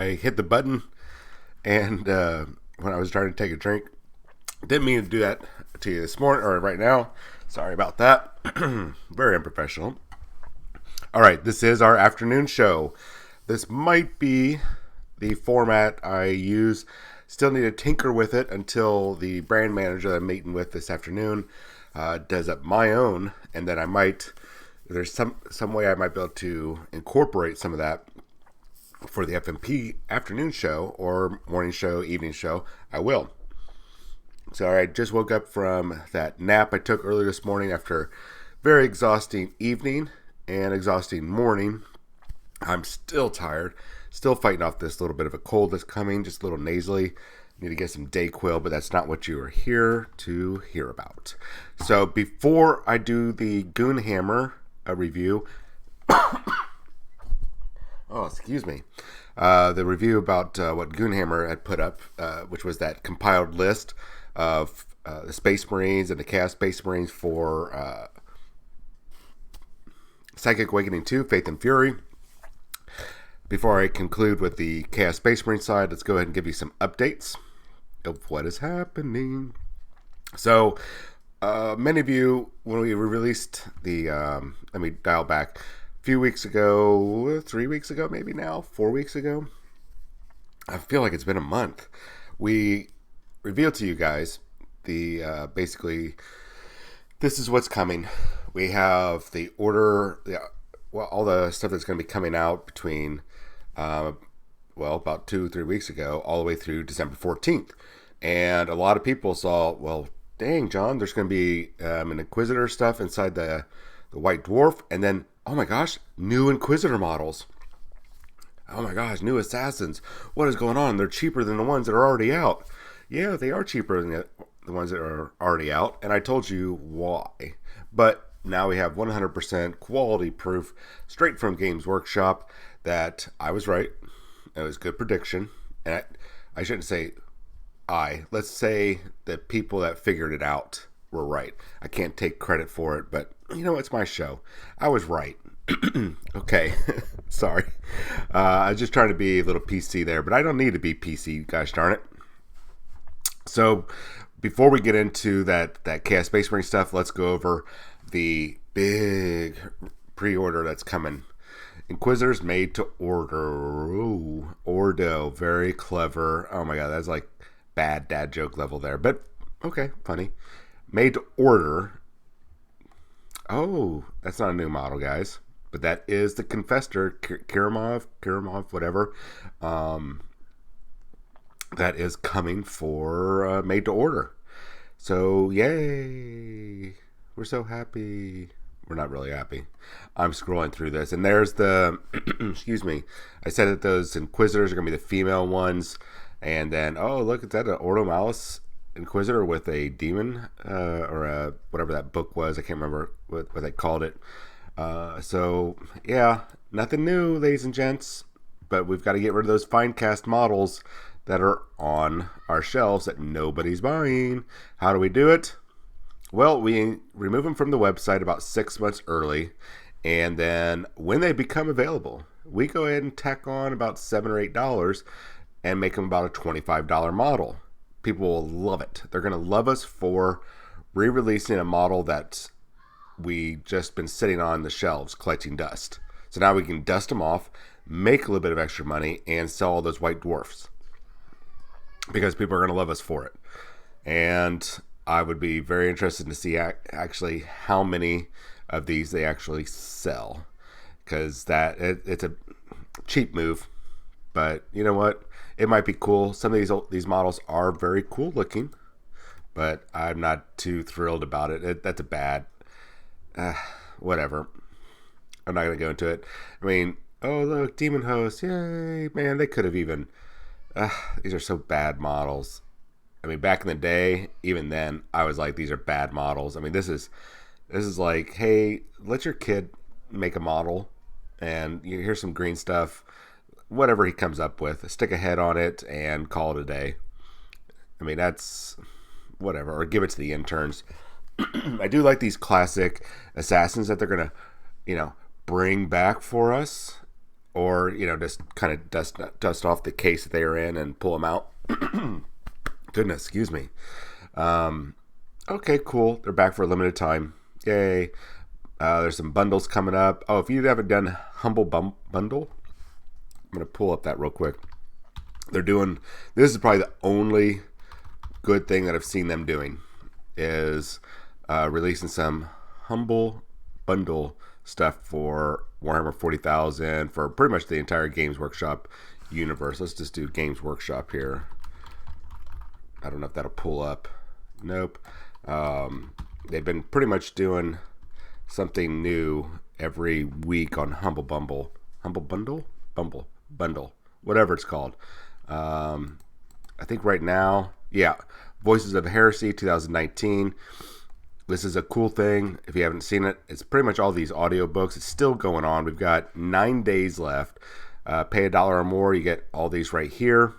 I hit the button, and when I was trying to take a drink, didn't mean to do that to you this morning or right now. Sorry about that. Very unprofessional. All right, this is our afternoon show. This might be the format I use. Still need to tinker with it until the brand manager that I'm meeting with this afternoon does up my own, and then I might. There's some way I might be able to incorporate some of that for the FNP Afternoon Show or morning show, evening show. I will. So I just woke up from that nap I took earlier this morning after very exhausting evening and exhausting morning. I'm still tired, still fighting off this little bit of a cold that's coming, just a little nasally. Need to get some Dayquil, but that's not what you are here to hear about. So before I do the Goonhammer review, oh, excuse me. The review about what Goonhammer had put up, which was that compiled list of the Space Marines and the Chaos Space Marines for Psychic Awakening 2, Faith and Fury. Before I conclude with the Chaos Space Marine side, let's go ahead and give you some updates of what is happening. So, many of you, when we released the, let me dial back, a few weeks ago, 3 weeks ago, maybe now, 4 weeks ago. I feel like it's been a month. We revealed to you guys the, basically, this is what's coming. We have the order, all the stuff that's going to be coming out between, about 2-3 weeks ago, all the way through December 14th. And a lot of people saw, well, dang, John, there's going to be an Inquisitor stuff inside the White Dwarf, and then, oh my gosh, new Inquisitor models. Oh my gosh, new Assassins. What is going on? They're cheaper than the ones that are already out. Yeah, they are cheaper than the ones that are already out, and I told you why. But now we have 100% quality proof straight from Games Workshop that I was right. It was a good prediction. And I shouldn't say let's say the people that figured it out were right. I can't take credit for it, but you know, it's my show. I was right. Okay. Sorry. I was just trying to be a little PC there, but I don't need to be PC, gosh darn it. So before we get into that Chaos Space Marine stuff, let's go over the big pre-order that's coming. Inquisitors made to order. Ooh, Ordo, very clever. Oh my god, that's like bad dad joke level there, but okay, funny. Made to order. Oh, that's not a new model, guys, but that is the Confessor, Kiramov, whatever. That is coming for made to order. So yay, we're so happy. We're not really happy. I'm scrolling through this, and there's the excuse me, I said that those Inquisitors are going to be the female ones, and then, oh, look, is that an Ordo Malus Inquisitor with a demon, or a, whatever that book was, I can't remember what they called it. So, yeah, nothing new, ladies and gents, but we've got to get rid of those fine cast models that are on our shelves that nobody's buying. How do we do it? Well, we remove them from the website about 6 months early, and then when they become available, we go ahead and tack on about $7 or $8 and make them about a $25 model. People will love it. They're going to love us for re-releasing a model that we just been sitting on the shelves collecting dust. So now we can dust them off, make a little bit of extra money, and sell all those White Dwarfs, because people are going to love us for it. And I would be very interested to see actually how many of these they actually sell, because it's a cheap move, but you know what? It might be cool. Some of these models are very cool looking, but I'm not too thrilled about it. That's a bad, whatever. I'm not going to go into it. I mean, oh look, Demon Host, yay, man! They could have even. These are so bad models. I mean, back in the day, even then, I was like, these are bad models. I mean, this is like, hey, let your kid make a model, and here's some green stuff. Whatever he comes up with, stick a head on it and call it a day. I mean, that's whatever, or give it to the interns. I do like these classic assassins that they're gonna, bring back for us. or just kind of dust off the case that they are in and pull them out. Goodness, excuse me. Okay, cool. They're back for a limited time. Yay. There's some bundles coming up. Oh, if you haven't done Humble Bundle, I'm going to pull up that real quick. This is probably the only good thing that I've seen them doing is releasing some Humble Bundle stuff for Warhammer 40,000 for pretty much the entire Games Workshop universe. Let's just do Games Workshop here. I don't know if that'll pull up. Nope. They've been pretty much doing something new every week on Humble Bundle, whatever it's called. I think right now, Voices of Heresy 2019. This is a cool thing. If you haven't seen it, it's pretty much all these audiobooks. It's still going on. We've got 9 days left. Pay $1 or more, you get all these right here.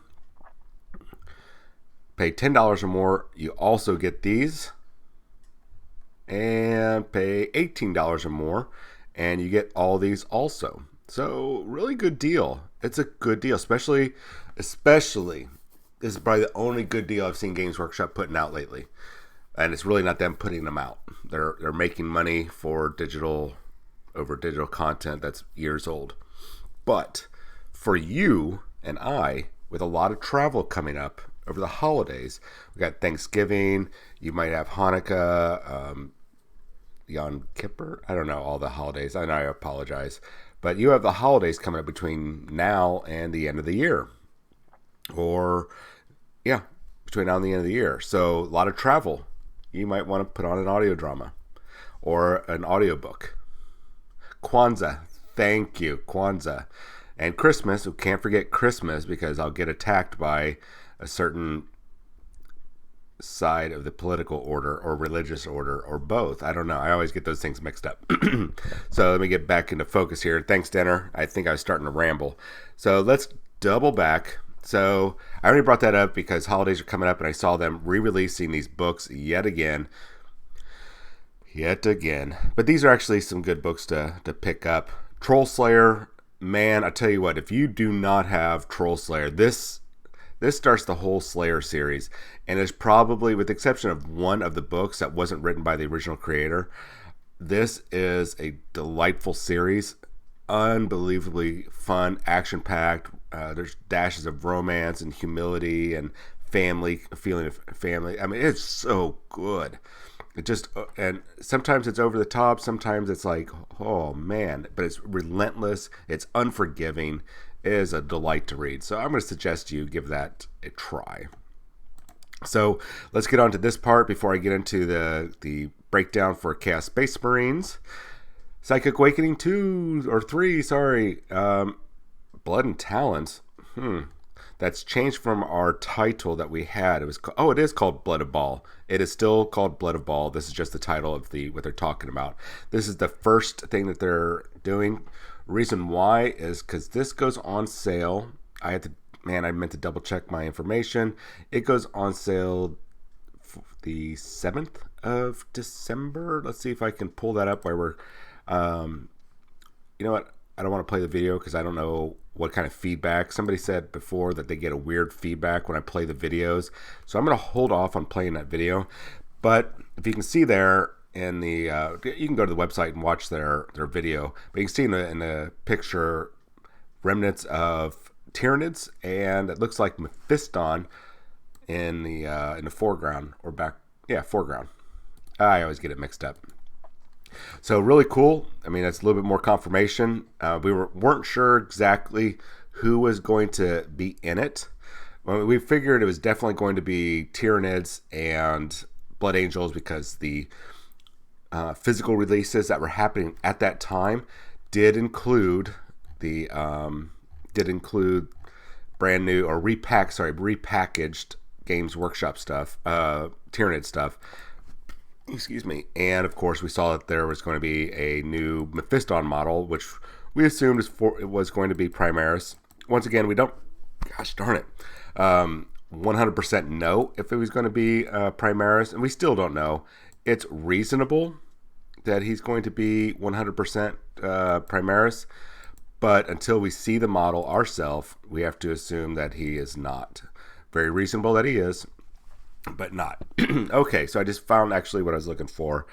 Pay $10 or more, you also get these. And pay $18 or more, and you get all these also. So, really good deal. It's a good deal, especially, this is probably the only good deal I've seen Games Workshop putting out lately. And it's really not them putting them out. They're making money for digital content that's years old. But for you and I, with a lot of travel coming up over the holidays, we got Thanksgiving, you might have Hanukkah, Yom Kippur, I don't know, all the holidays. I know, I apologize. But you have the holidays coming up between now and the end of the year. Between now and the end of the year. So a lot of travel. You might want to put on an audio drama or an audiobook. Kwanzaa. Thank you, Kwanzaa. And Christmas. We can't forget Christmas because I'll get attacked by a certain side of the political order or religious order or both. I don't know. I always get those things mixed up. So let me get back into focus here. Thanks, Dinner. I think I was starting to ramble. So let's double back. So I already brought that up because holidays are coming up and I saw them re-releasing these books yet again. But these are actually some good books to pick up. Troll Slayer, man, I tell you what, if you do not have Troll Slayer, this starts the whole Slayer series, and it's probably, with the exception of one of the books that wasn't written by the original creator, this is a delightful series. Unbelievably fun, action-packed. There's dashes of romance and humility and family, a feeling of family. I mean, it's so good. It just, and sometimes it's over the top. Sometimes it's like, oh man, but it's relentless. It's unforgiving. It is a delight to read. So I'm going to suggest you give that a try. So let's get on to this part before I get into the breakdown for Chaos Space Marines. Psychic Awakening 2 or 3, sorry. Blood and Talons. That's changed from our title that we had. It is called Blood of Baal. It is still called Blood of Baal. This is just the title of what they're talking about. This is the first thing that they're doing. Reason why is because this goes on sale. I meant to double check my information. It goes on sale the 7th of December. Let's see if I can pull that up while we're you know what? I don't want to play the video because I don't know what kind of feedback. Somebody said before that they get a weird feedback when I play the videos. So I'm going to hold off on playing that video. But if you can see there in the, you can go to the website and watch their video. But you can see in the picture remnants of Tyranids, and it looks like Mephiston in the foreground or back. Yeah, foreground. I always get it mixed up. So really cool. I mean, that's a little bit more confirmation. We weren't sure exactly who was going to be in it. Well, we figured it was definitely going to be Tyranids and Blood Angels because the physical releases that were happening at that time did include brand new or repackaged Games Workshop stuff, Tyranid stuff. Excuse me. And of course, we saw that there was going to be a new Mephiston model, which we assumed it was going to be Primaris. Once again, we don't, gosh darn it, 100% know if it was going to be Primaris, and we still don't know. It's reasonable that he's going to be 100% Primaris, But until we see the model ourselves, we have to assume that he is not. Very reasonable that he is, but not. Okay, so I just found actually what I was looking for.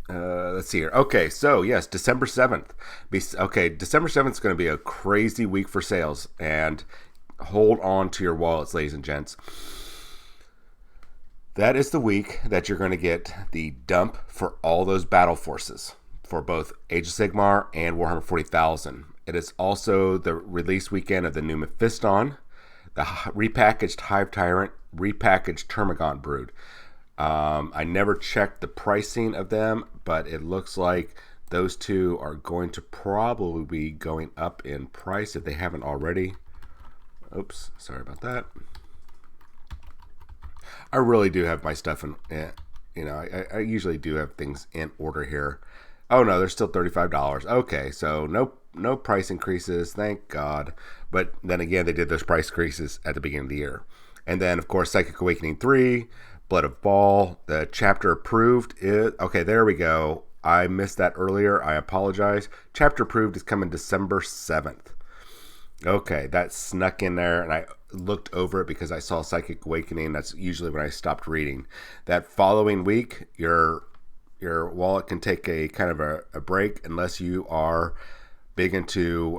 Let's see here. Okay, so yes, December 7th. December 7th is going to be a crazy week for sales. And hold on to your wallets, ladies and gents. That is the week that you're going to get the dump for all those battle forces for both Age of Sigmar and Warhammer 40,000. It is also the release weekend of the new Mephiston, the repackaged Hive Tyrant, repackaged Termagant Brood. I never checked the pricing of them, but it looks like those two are going to probably be going up in price if they haven't already. Oops, sorry about that. I really do have my stuff in, I usually do have things in order here. Oh no, they're still $35. Okay, so no price increases, thank God. But then again, they did those price increases at the beginning of the year. And then, of course, Psychic Awakening 3, Blood of Baal, the chapter approved is... Okay, there we go. I missed that earlier. I apologize. Chapter approved is coming December 7th. Okay, that snuck in there, and I looked over it because I saw Psychic Awakening. That's usually when I stopped reading. That following week, your wallet can take a kind of a break unless you are big into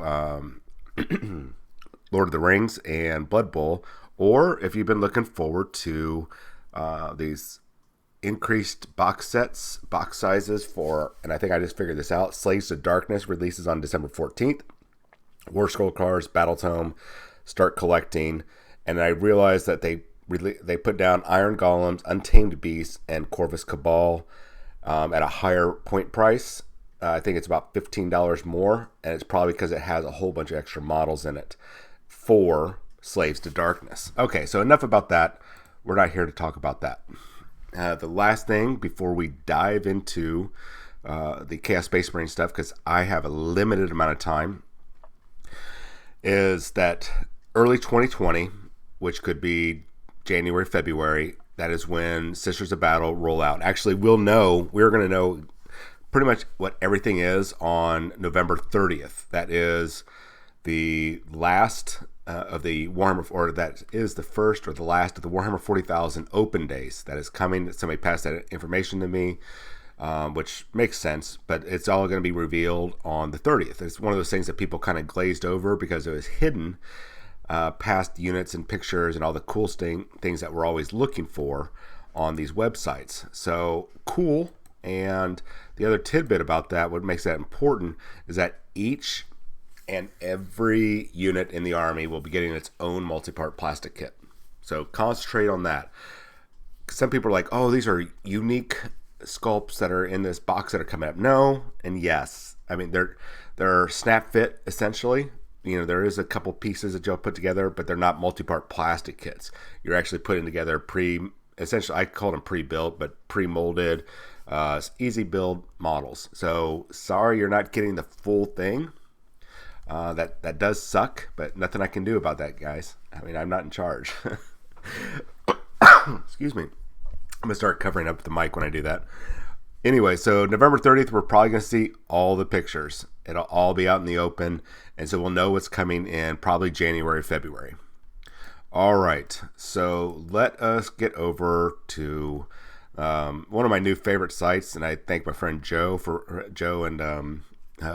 Lord of the Rings and Blood Bowl, or if you've been looking forward to these increased box sizes for, and I think I just figured this out, Slaves to Darkness releases on December 14th. War Scroll cards, Battle Tome, start collecting, and I realized that they put down Iron Golems, Untamed Beasts, and Corvus Cabal at a higher point price. I think it's about $15 more, and it's probably because it has a whole bunch of extra models in it for Slaves to Darkness. Okay, so enough about that. We're not here to talk about that. The last thing before we dive into the Chaos Space Marine stuff, because I have a limited amount of time, is that early 2020, which could be January, February, that is when Sisters of Battle roll out. Actually, we're going to know pretty much what everything is on November 30th. That is the last of the Warhammer, or that is the first or the last of the Warhammer 40,000 open days. That is coming. Somebody passed that information to me, which makes sense, but it's all going to be revealed on the 30th. It's one of those things that people kind of glazed over because it was hidden past units and pictures and all the cool things that we're always looking for on these websites. So cool. And the other tidbit about that, what makes that important, is that each and every unit in the army will be getting its own multi-part plastic kit. So concentrate on that. Some people are like, oh, these are unique sculpts that are in this box that are coming up. No and yes. I mean, they're snap fit essentially. There is a couple pieces that you'll put together, but they're not multi-part plastic kits. You're actually putting together essentially, I call them pre-built, but pre-molded, easy build models. So sorry you're not getting the full thing. That does suck, but nothing I can do about that, guys. I mean, I'm not in charge. Excuse me. I'm going to start covering up the mic when I do that. Anyway, so November 30th, we're probably going to see all the pictures. It'll all be out in the open, and so we'll know what's coming in probably January, February. All right, so let us get over to one of my new favorite sites, and I thank my friend Joe and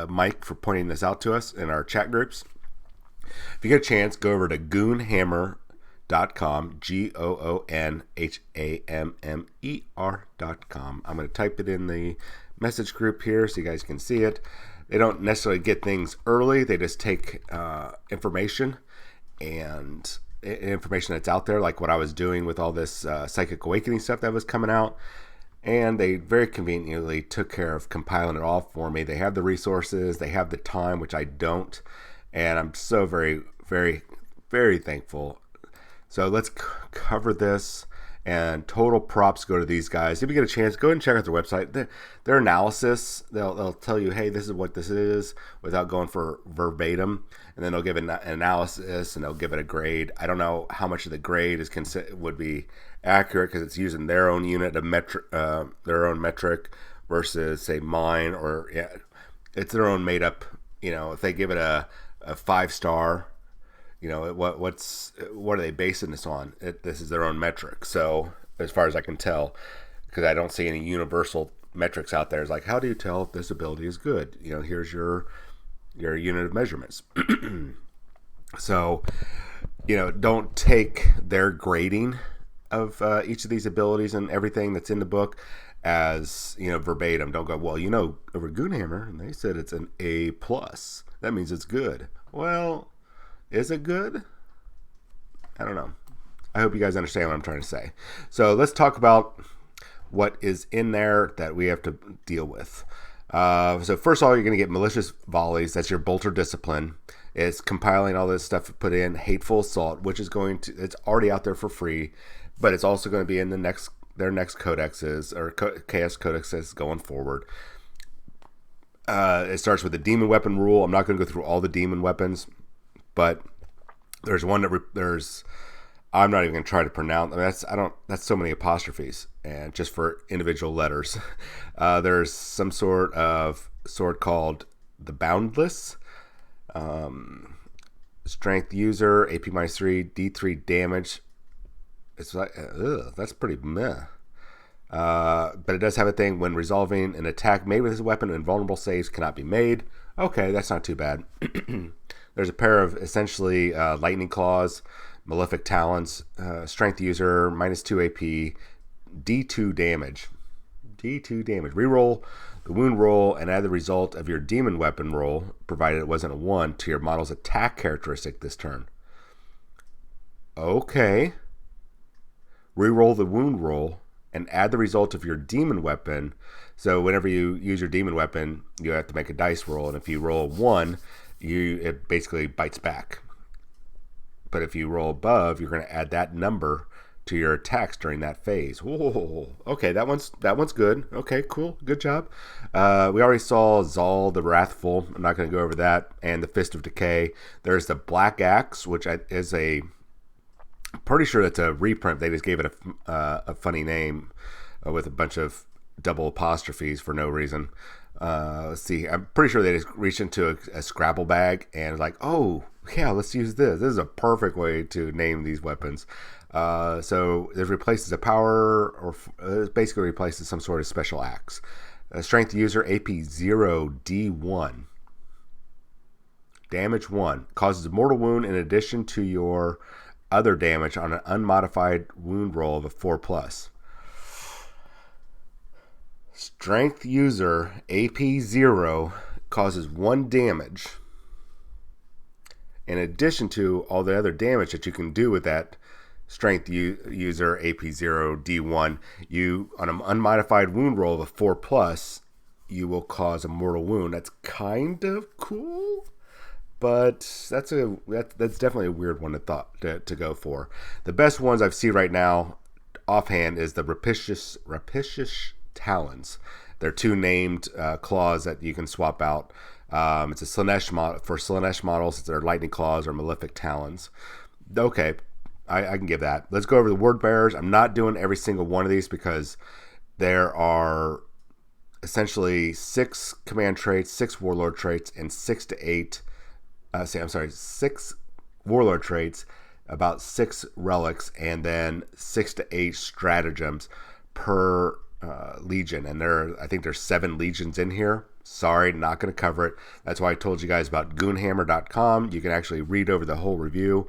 Mike for pointing this out to us in our chat groups. If you get a chance, go over to goonhammer.com, GOONHAMMER.com. I'm going to type it in the message group here so you guys can see it. They don't necessarily get things early. They just take information and information that's out there, like what I was doing with all this Psychic Awakening stuff that was coming out. And they very conveniently took care of compiling it all for me. They have the resources, they have the time, which I don't. And I'm so very, very, very thankful. So let's cover this. And total props go to these guys. If you get a chance, go ahead and check out their website. Their analysis, they'll tell you, hey, this is what this is, without going for verbatim. And then they'll give an analysis and they'll give it a grade. I don't know how much of the grade would be accurate because it's using their own unit of metric, their own metric versus say mine, or it's their own made up. If they give it a 5-star, what are they basing this on? This is their own metric. So as far as I can tell, because I don't see any universal metrics out there, it's like, how do you tell if this ability is good? Here's your unit of measurements. So, don't take their grading of each of these abilities and everything that's in the book as verbatim. Don't go, well, over Goonhammer, and they said it's an A+. That means it's good. Well, is it good? I don't know. I hope you guys understand what I'm trying to say. So let's talk about what is in there that we have to deal with. So first of all, you're going to get malicious volleys. That's your bolter discipline. It's compiling all this stuff to put in. Hateful assault, which is it's already out there for free, but it's also going to be in their next codexes or chaos codexes going forward. It starts with the demon weapon rule. I'm not going to go through all the demon weapons, but there's one that I'm not even going to try to pronounce. That's so many apostrophes, and just for individual letters. There's some sort of sword called the Boundless. Strength user, AP -3, D3 damage. It's like, that's pretty meh. But it does have a thing: when resolving an attack made with this weapon, invulnerable saves cannot be made. Okay, that's not too bad. There's a pair of essentially lightning claws, malefic talons, strength user, -2 AP, D2 damage. D2 damage. Reroll the wound roll and add the result of your demon weapon roll, provided it wasn't a 1, to your model's attack characteristic this turn. Okay. Reroll the wound roll and add the result of your demon weapon. So whenever you use your demon weapon, you have to make a dice roll, and if you roll a 1, it basically bites back. But if you roll above, you're going to add that number to your attacks during that phase. Whoa. Okay, that one's good. Okay, cool. Good job. We already saw Zal the Wrathful. I'm not going to go over that. And the Fist of Decay. There's the Black Axe, which is pretty sure that's a reprint. They just gave it a funny name with a bunch of double apostrophes for no reason. Let's see. I'm pretty sure they just reached into a Scrabble bag and like, oh, yeah, let's use this. This is a perfect way to name these weapons. So it replaces a power, or it basically replaces some sort of special axe. Strength user, AP 0, D1. Damage 1. Causes a mortal wound in addition to your other damage on an unmodified wound roll of a 4+. Strength user, AP 0, causes 1 damage in addition to all the other damage that you can do with that strength user AP 0 D1. You, on an unmodified wound roll of a 4+, you will cause a mortal wound. That's kind of cool, but that's definitely a weird one to go for. The best ones I've seen right now offhand is the rapacious talons. They're 2 named claws that you can swap out. It's a Slaanesh model. For Slaanesh models, it's their lightning claws or malefic talons. Okay, I can give that. Let's go over the word bearers. I'm not doing every single one of these because there are essentially 6 command traits, 6 warlord traits, and 6 to 8. 6 warlord traits, about 6 relics, and then 6 to 8 stratagems per legion. And I think there's 7 legions in here. Sorry, not going to cover it. That's why I told you guys about goonhammer.com. You can actually read over the whole review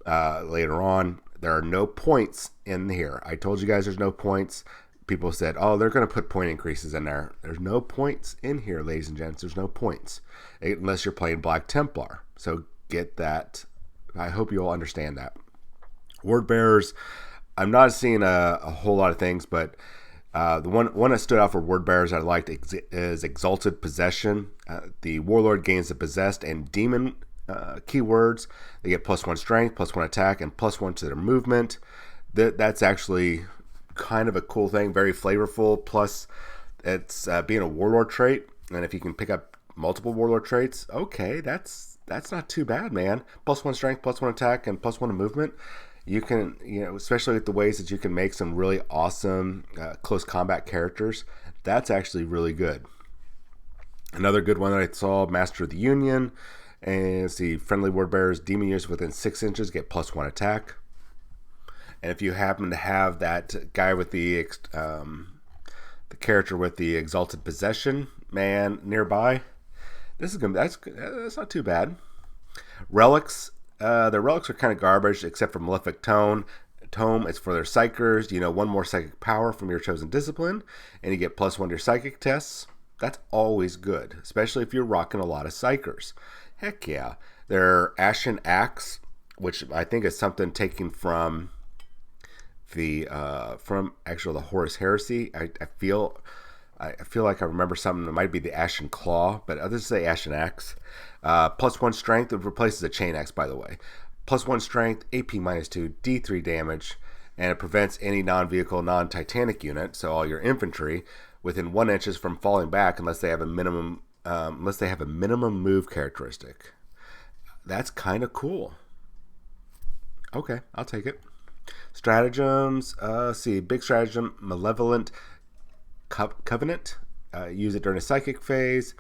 later on. There are no points in here. I told you guys there's no points. People said, oh, they're going to put point increases in there. There's no points in here, ladies and gents. There's no points unless you're playing Black Templar. So get that. I hope you all understand that. Word bearers, I'm not seeing a whole lot of things, but the one that stood out for word bearers I liked is Exalted Possession. The Warlord gains the possessed and demon keywords. They get +1 strength, +1 attack, and +1 to their movement. That's actually kind of a cool thing, very flavorful. Plus, it's being a Warlord trait, and if you can pick up multiple Warlord traits, okay, that's not too bad, man. +1 strength, +1 attack, and +1 to movement. You can, especially with the ways that you can make some really awesome close combat characters, that's actually really good. Another good one that I saw, Master of the Union. And see, friendly word bearers, demon units within 6 inches get +1 attack. And if you happen to have that guy with the character with the exalted possession man nearby, this is gonna that's not too bad. Relics, their relics are kind of garbage except for Malefic Tome. It's for their psychers. One more psychic power from your chosen discipline, and you get +1 to your psychic tests. That's always good, especially if you're rocking a lot of psychers. Heck yeah. Their Ashen Axe, which I think is something taken from the Horus Heresy. I feel like I remember something that might be the Ashen Claw, but others say Ashen Axe. +1 strength. It replaces a Chain Axe, by the way. +1 strength, AP -2, D3 damage, and it prevents any non-vehicle, non-titanic unit, so all your infantry, within 1 inches from falling back unless they have a minimum move characteristic. That's kind of cool. Okay, I'll take it. Stratagems. Big stratagem, Malevolent Covenant. Use it during a psychic phase.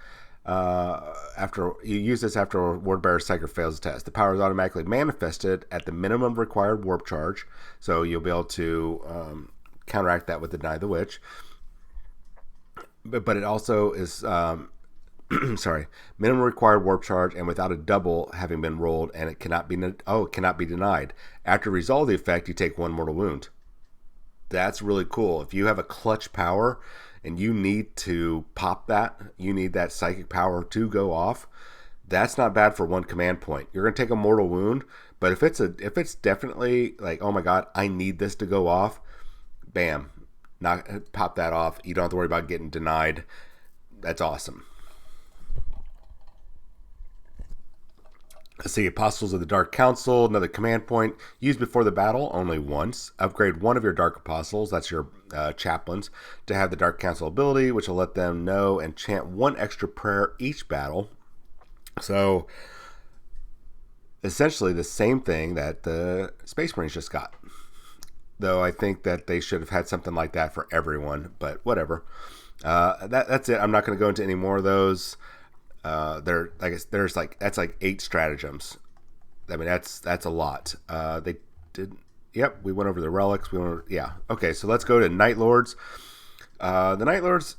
After you use this after a word bearer psychic fails a test, the power is automatically manifested at the minimum required warp charge, so you'll be able to counteract that with Deny the Witch. But it also is minimum required warp charge and without a double having been rolled, and it cannot be denied. After resolve the effect, you take 1 mortal wound. That's really cool. If you have a clutch power and you need to pop that, you need that psychic power to go off, that's not bad for 1 command point. You're going to take a mortal wound, but if it's definitely like, oh my god, I need this to go off, bam, pop that off. You don't have to worry about getting denied. That's awesome. Let's see, Apostles of the Dark Council, another command point. Used before the battle, only once. Upgrade 1 of your Dark Apostles, that's your chaplains, to have the Dark Council ability, which will let them know and chant 1 extra prayer each battle. So, essentially the same thing that the Space Marines just got. Though I think that they should have had something like that for everyone, but whatever. That's it. I'm not going to go into any more of those. That's like 8 stratagems. I mean, that's a lot. We went over the relics. Okay, so let's go to Night Lords. The Night Lords,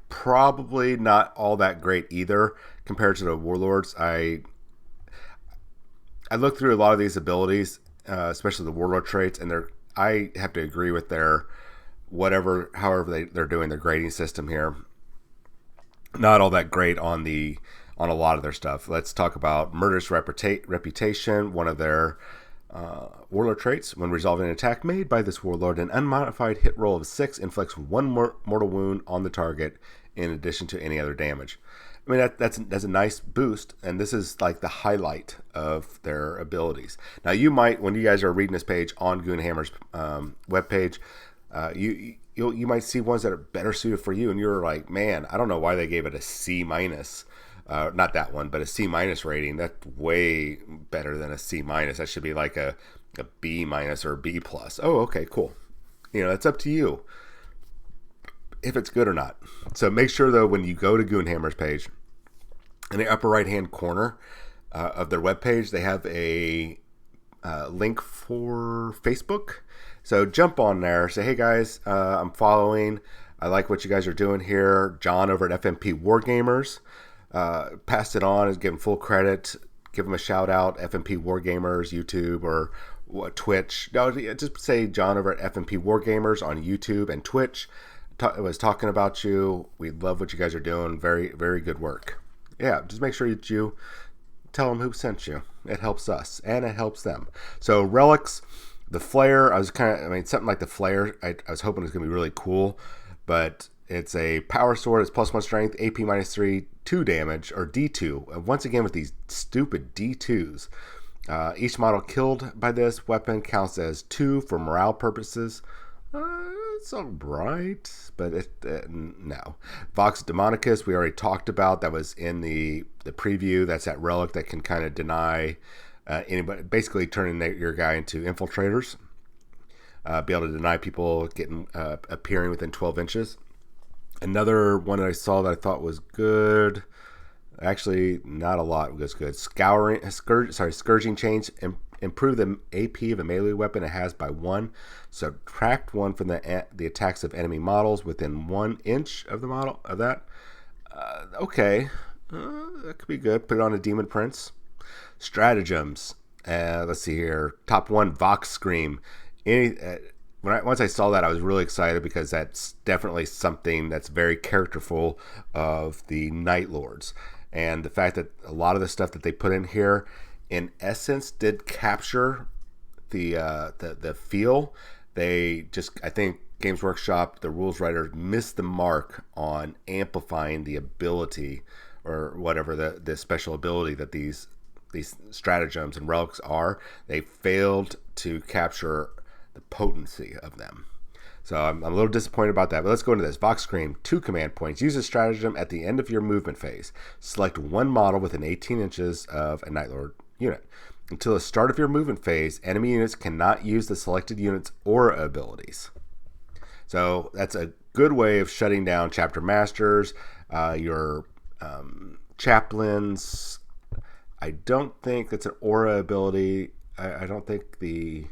probably not all that great either compared to the Warlords. I looked through a lot of these abilities, especially the Warlord traits, and I have to agree with their however they're doing their grading system here. Not all that great on a lot of their stuff. Let's talk about Murderous Reputation, one of their Warlord traits. When resolving an attack made by this Warlord, an unmodified hit roll of 6 inflicts 1 mortal wound on the target in addition to any other damage. I mean, that's a nice boost, and this is like the highlight of their abilities. Now, you might, when you guys are reading this page on Goonhammer's webpage, you might see ones that are better suited for you, and you're like, man, I don't know why they gave it a C-. Not that one, but a C- rating. That's way better than a C-. That should be like a B- or a B+. Oh, okay, cool. It's up to you if it's good or not. So make sure, though, when you go to Goonhammer's page, in the upper right-hand corner of their webpage, they have a link for Facebook. So jump on there. Say, hey, guys, I'm following. I like what you guys are doing here. John over at FNP Wargamers passed it on and give him full credit. Give him a shout-out, FNP Wargamers, YouTube, or Twitch. No, just say John over at FNP Wargamers on YouTube and Twitch. Was talking about you. We love what you guys are doing. Very, very good work. Yeah, just make sure that you tell them who sent you. It helps us, and it helps them. So, relics, the flare, something like the flare, I was hoping it was going to be really cool, but it's a power sword. It's +1 strength, AP -3, 2 damage, or D2. And once again, with these stupid D2s. Each model killed by this weapon counts as 2 for morale purposes. It's alright, but no. Vox Demonicus, we already talked about. That was in the preview. That's that relic that can kind of deny anybody, basically turning your guy into infiltrators. Be able to deny people appearing within 12 inches. Another one that I saw that I thought was good. Actually, not a lot was good. Scourging Chains. Improve the AP of a melee weapon it has by 1. Subtract 1 from the attacks of enemy models within 1 inch of the model of that. Okay, that could be good. Put it on a Demon Prince. Stratagems. Let's see here. Top 1, Vox Scream. Once I saw that, I was really excited because that's definitely something that's very characterful of the Night Lords. And the fact that a lot of the stuff that they put in here, in essence, did capture the feel. They just, I think, Games Workshop, the rules writers, missed the mark on amplifying the ability or whatever the special ability that these stratagems and relics are. They failed to capture the potency of them. So I'm a little disappointed about that, but let's go into this. Vox Scream, 2 command points. Use a stratagem at the end of your movement phase. Select 1 model within 18 inches of a Night Lord unit. Until the start of your movement phase, enemy units cannot use the selected unit's aura abilities. So that's a good way of shutting down chapter masters, your chaplains. I don't think it's an aura ability. I don't think the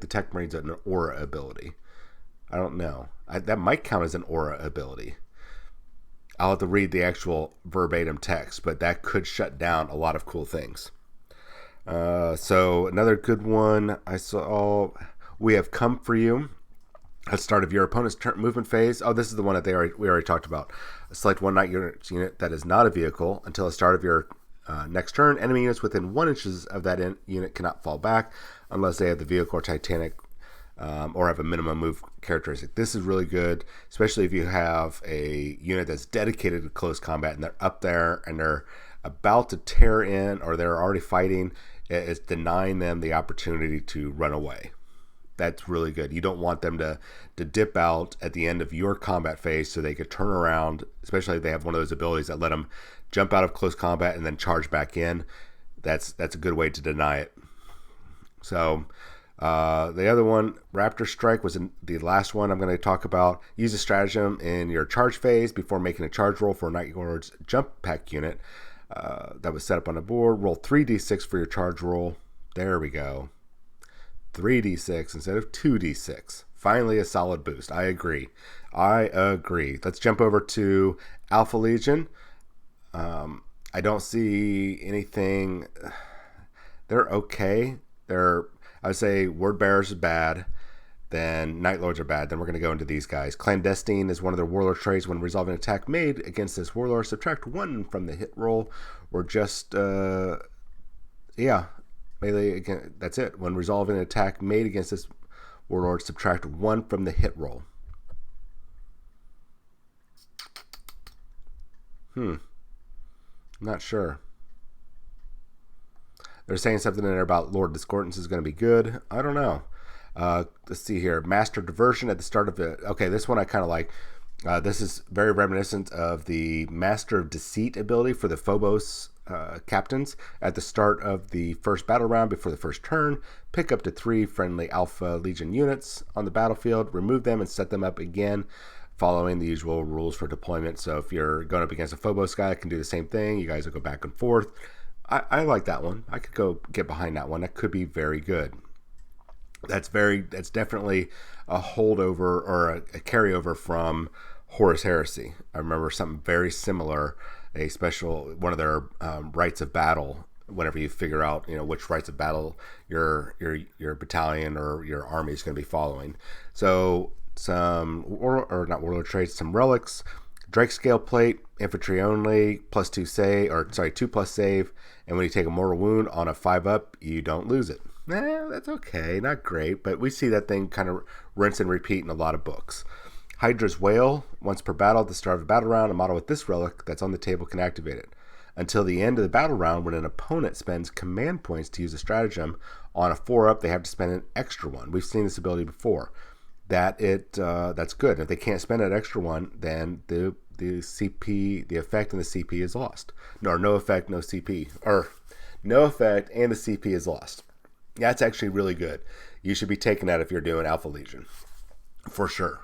Tech Marine's an aura ability. I don't know. That might count as an aura ability. I'll have to read the actual verbatim text, but that could shut down a lot of cool things. So another good one I saw, We Have Come For You. At the start of your opponent's movement phase. Oh, this is the one that we already talked about. Select 1 Night unit that is not a vehicle. Until the start of your next turn, enemy units within 1 inch of that unit cannot fall back unless they have the vehicle or Titanic or have a minimum move characteristic. This is really good, especially if you have a unit that's dedicated to close combat and they're up there and they're about to tear in or they're already fighting. It's denying them the opportunity to run away. That's really good. You don't want them to dip out at the end of your combat phase so they could turn around, especially if they have one of those abilities that let them jump out of close combat and then charge back in. That's a good way to deny it. So the other one, Raptor Strike, was the last one I'm going to talk about. Use a stratagem in your charge phase before making a charge roll for a Night Lord's jump pack unit that was set up on the board. Roll 3d6 for your charge roll. There we go. 3d6 instead of 2d6. Finally, a solid boost. I agree. Let's jump over to Alpha Legion. I don't see anything. They're okay. I would say Word Bearers is bad. Then Night Lords are bad. Then we're going to go into these guys. Clandestine is one of their Warlord Traits. When resolving an attack made against this Warlord, subtract 1 from the hit roll. Or just, melee again. That's it. When resolving an attack made against this Warlord, subtract 1 from the hit roll. Not sure. They're saying something in there about Lord Discordance is going to be good. I don't know. Let's see here. Master Diversion at the start of the... Okay, this one I kind of like. This is very reminiscent of the Master of Deceit ability for the Phobos captains. At the start of the first battle round before the first turn, pick up to 3 friendly Alpha Legion units on the battlefield, remove them and set them up again, following the usual rules for deployment. So if you're going up against a Phobos guy, I can do the same thing. You guys will go back and forth. I like that one. I could go get behind that one. That could be very good. That's definitely a holdover or a carryover from Horus Heresy. I remember something very similar, one of their rites of battle. Whenever you figure out, which rites of battle your battalion or your army is going to be following. So some not Warlord Traits, some relics. Drake Scale Plate, infantry only, +2 save, 2+ save, and when you take a mortal wound on a 5-up, you don't lose it. That's okay, not great, but we see that thing kind of rinse and repeat in a lot of books. Hydra's Whale, once per battle at the start of a battle round, a model with this relic that's on the table can activate it. Until the end of the battle round, when an opponent spends command points to use a stratagem on a 4-up, they have to spend an extra one. We've seen this ability before. That's good. If they can't spend that extra one, then the CP, the effect and the CP is lost. No effect, no CP, or no effect and the CP is lost. That's actually really good. You should be taking that if you're doing Alpha Legion, for sure.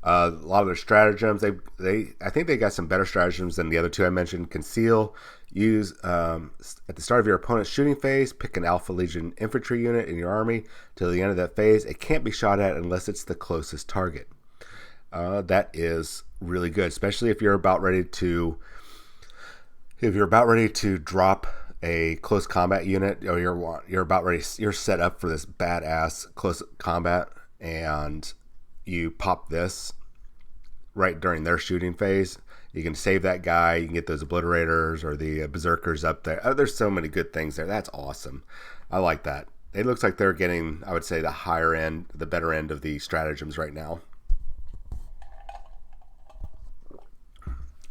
A lot of their stratagems, I think they got some better stratagems than the other two I mentioned. Conceal, use at the start of your opponent's shooting phase, pick an Alpha Legion infantry unit in your army till the end of that phase. It can't be shot at unless it's the closest target. That is really good, especially if you're about ready to drop a close combat unit, or you're set up for this badass close combat, and you pop this right during their shooting phase. You can save that guy. You can get those obliterators or the berserkers up there. There's so many good things there. That's awesome. I like that. It looks like they're getting, I would say, the higher end, the better end of the stratagems right now.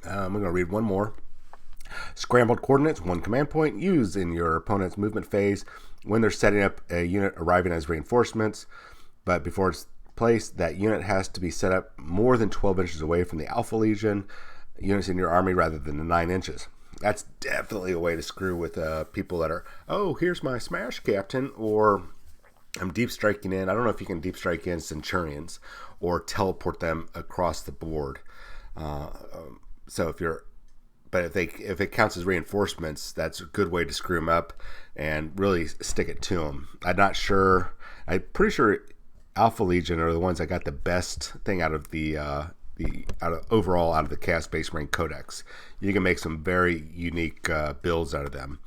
I'm going to read one more. Scrambled coordinates, 1 command point, used in your opponent's movement phase when they're setting up a unit arriving as reinforcements. But before it's placed, that unit has to be set up more than 12 inches away from the Alpha Legion units in your army rather than the 9 inches. That's definitely a way to screw with people that are, oh, here's my smash captain, or I'm deep striking in. I don't know if you can deep strike in Centurions or teleport them across the board. So if it counts as reinforcements, that's a good way to screw them up and really stick it to them. I'm not sure. I'm pretty sure Alpha Legion are the ones that got the best thing out of the overall out of the Chaos Space Marine Codex. You can make some very unique builds out of them.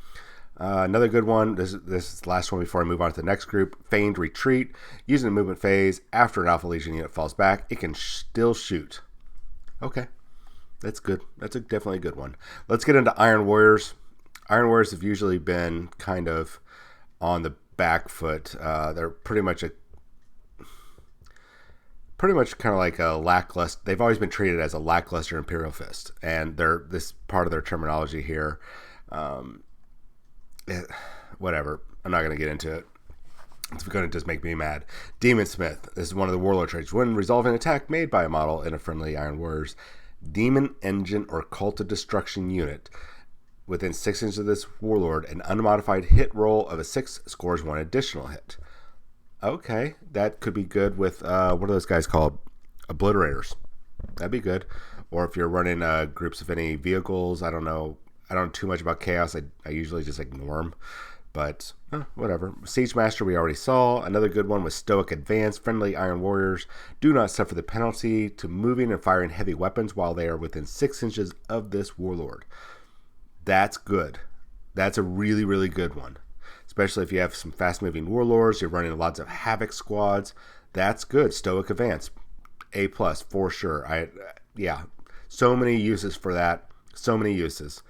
Another good one, this is the last one before I move on to the next group, Feigned Retreat. Using the movement phase, after an Alpha Legion unit falls back, it can still shoot. Okay, that's good. That's definitely a good one. Let's get into Iron Warriors. Iron Warriors have usually been kind of on the back foot. They're pretty much kind of like a lackluster. They've always been treated as a lackluster Imperial Fist, and this part of their terminology here. Whatever. I'm not going to get into it. It's going to just make me mad. Demon Smith. This is one of the Warlord Traits. When resolving an attack made by a model in a friendly Iron Warriors Demon Engine or Cult of Destruction unit within 6 inches of this Warlord, an unmodified hit roll of a 6 scores 1 additional hit. Okay, that could be good with, what are those guys called? Obliterators. That'd be good. Or if you're running groups of any vehicles, I don't know too much about Chaos. I usually just ignore them. But, whatever. Siege Master we already saw. Another good one was Stoic Advance. Friendly Iron Warriors do not suffer the penalty to moving and firing heavy weapons while they are within 6 inches of this Warlord. That's good. That's a really, really good one. Especially if you have some fast-moving Warlords, you're running lots of Havoc squads. That's good. Stoic Advance. A+ for sure. Yeah. So many uses for that. So many uses.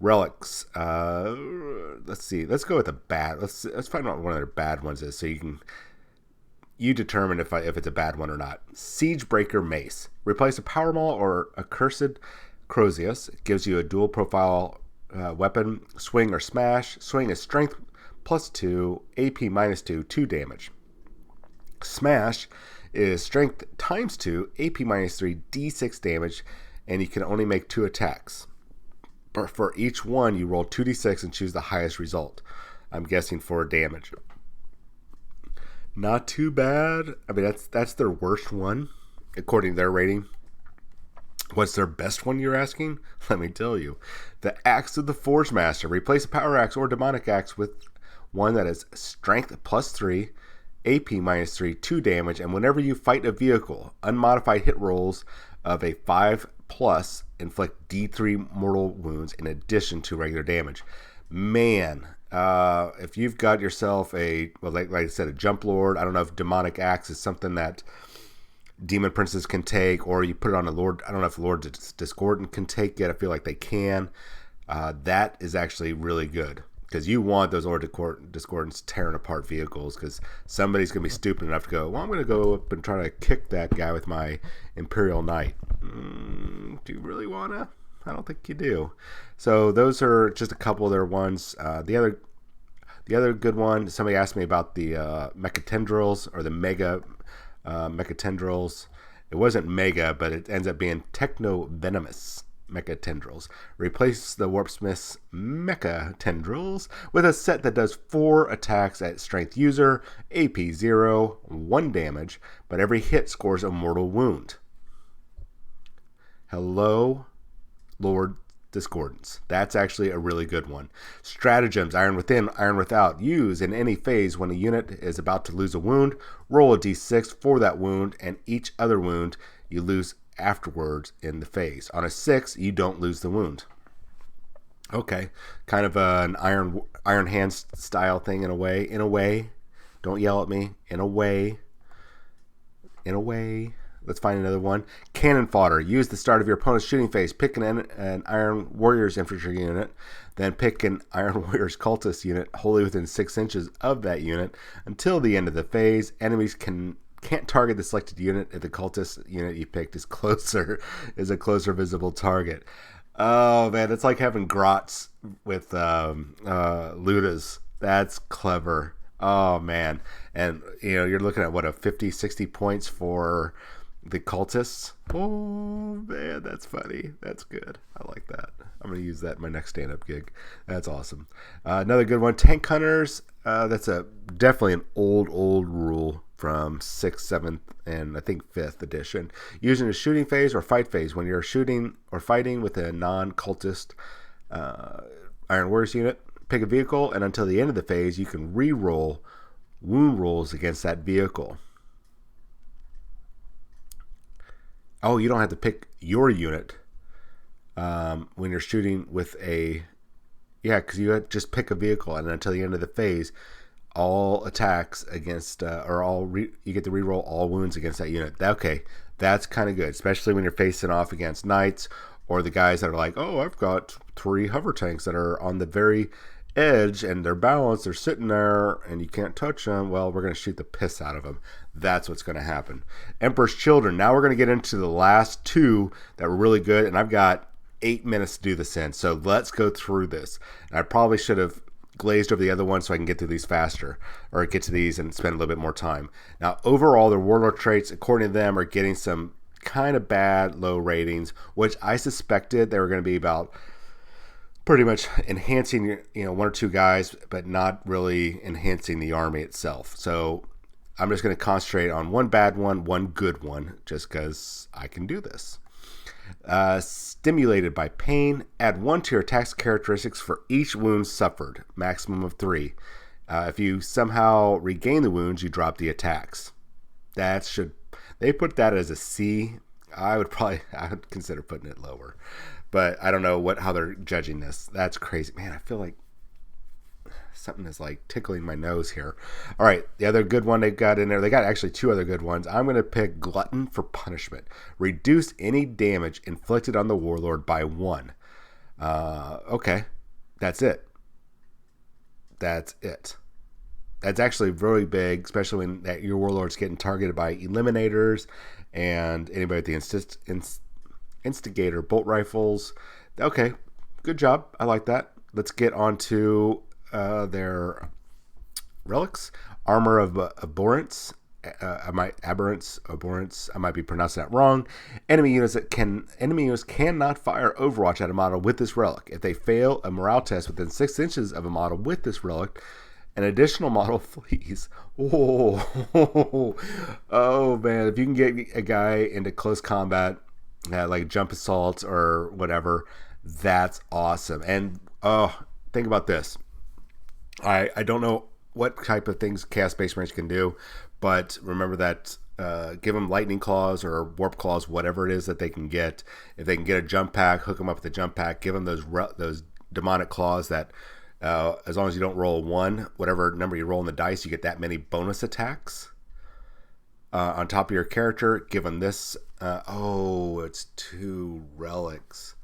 Relics. Let's see. Let's go with the bad. Let's find out what one of their bad ones is, so you determine if it's a bad one or not. Siegebreaker Mace. Replace a Power Maul or a Cursed Crozius. It gives you a dual profile weapon. Swing or smash. Swing is strength +2, AP -2, 2 damage. Smash is strength ×2, AP -3, D6 damage, and you can only make 2 attacks. But for each one, you roll 2d6 and choose the highest result. I'm guessing for damage. Not too bad. I mean, that's their worst one, according to their rating. What's their best one, you're asking? Let me tell you. The Axe of the Forge Master. Replace a Power Axe or Demonic Axe with one that is strength +3, AP -3, 2 damage, and whenever you fight a vehicle, unmodified hit rolls of a 5+ inflict D3 mortal wounds in addition to regular damage. Man, if you've got yourself like I said, a Jump Lord, I don't know if Demonic Axe is something that Demon Princes can take, or you put it on a Lord. I don't know if Lord Discordant can take it. I feel like they can. That is actually really good. Because you want those Lord Discordants tearing apart vehicles, because somebody's going to be stupid enough to go, well, I'm going to go up and try to kick that guy with my Imperial Knight. Do you really want to? I don't think you do. So those are just a couple of their ones. The other good one, somebody asked me about the Mechatendrils, or the Mega Mechatendrils. It wasn't Mega, but it ends up being Techno-Venomous Mechatendrils. Replace the Warpsmith's Mechatendrils with a set that does 4 attacks at strength user, AP 0, 1 damage, but every hit scores a mortal wound. Hello, Lord Discordance. That's actually a really good one. Stratagems, Iron Within, Iron Without. Use in any phase when a unit is about to lose a wound. Roll a d6 for that wound, and each other wound you lose afterwards in the phase. On a 6, you don't lose the wound. Okay, kind of an Iron Hands style thing in a way. In a way. Don't yell at me. In a way. In a way. Let's find another one. Cannon Fodder. Use the start of your opponent's shooting phase. Pick an Iron Warriors infantry unit. Then pick an Iron Warriors cultist unit wholly within 6 inches of that unit. Until the end of the phase, enemies can't target the selected unit if the cultist unit you picked is a closer visible target. Oh man, it's like having grots with Ludas. That's clever. Oh man. And you're looking at what, a 50-60 points for the cultists. Oh man, that's funny. That's good. I like that. I'm going to use that in my next stand-up gig. That's awesome. Another good one, Tank Hunters. That's definitely an old rule from 6th, 7th, and I think 5th edition. Using a shooting phase or fight phase when you're shooting or fighting with a non-cultist Iron Warriors unit. Pick a vehicle, and until the end of the phase, you can re-roll wound rolls against that vehicle. Oh, you don't have to pick your unit when you're shooting with a... Yeah, because you just pick a vehicle, and until the end of the phase, all attacks against, you get to re-roll all wounds against that unit. Okay, that's kind of good, especially when you're facing off against knights or the guys that are like, oh, I've got 3 hover tanks that are on the very edge and they're balanced, they're sitting there and you can't touch them. Well, we're going to shoot the piss out of them. That's what's going to happen. Emperor's Children. Now we're going to get into the last 2 that were really good, and I've got 8 minutes to do this in, so let's go through this. And I probably should have glazed over the other ones so I can get through these faster, or get to these and spend a little bit more time. Now, overall, the Warlord Traits, according to them, are getting some kind of bad low ratings, which I suspected they were going to be about pretty much enhancing, 1 or 2 guys, but not really enhancing the army itself. So I'm just going to concentrate on 1 bad one, 1 good one, just because I can do this. Stimulated by pain, add 1 to your attack's characteristics for each wound suffered, maximum of 3. If you somehow regain the wounds, you drop the attacks. They put that as a C. I would consider putting it lower, but I don't know how they're judging this. That's crazy, man. I feel like something is like tickling my nose here. All right, the other good one they got in there, they got actually 2 other good ones. I'm going to pick Glutton for Punishment. Reduce any damage inflicted on the Warlord by 1. Okay, that's it. That's actually really big, especially when your Warlord's getting targeted by Eliminators and anybody with the Instigator bolt rifles. Okay, good job. I like that. Let's get on to their relics. Armor of Abhorrence. I might be pronouncing that wrong. Enemy units cannot fire Overwatch at a model with this relic. If they fail a morale test within 6 inches of a model with this relic, an additional model flees. Oh man! If you can get a guy into close combat, like jump assaults or whatever, that's awesome. And think about this. I don't know what type of things Chaos Space Marines can do, but remember that give them lightning claws or warp claws, whatever it is that they can get. If they can get a jump pack, hook them up with a jump pack, give them those demonic claws that as long as you don't roll a 1, whatever number you roll in the dice, you get that many bonus attacks on top of your character. Give them this. It's 2 relics.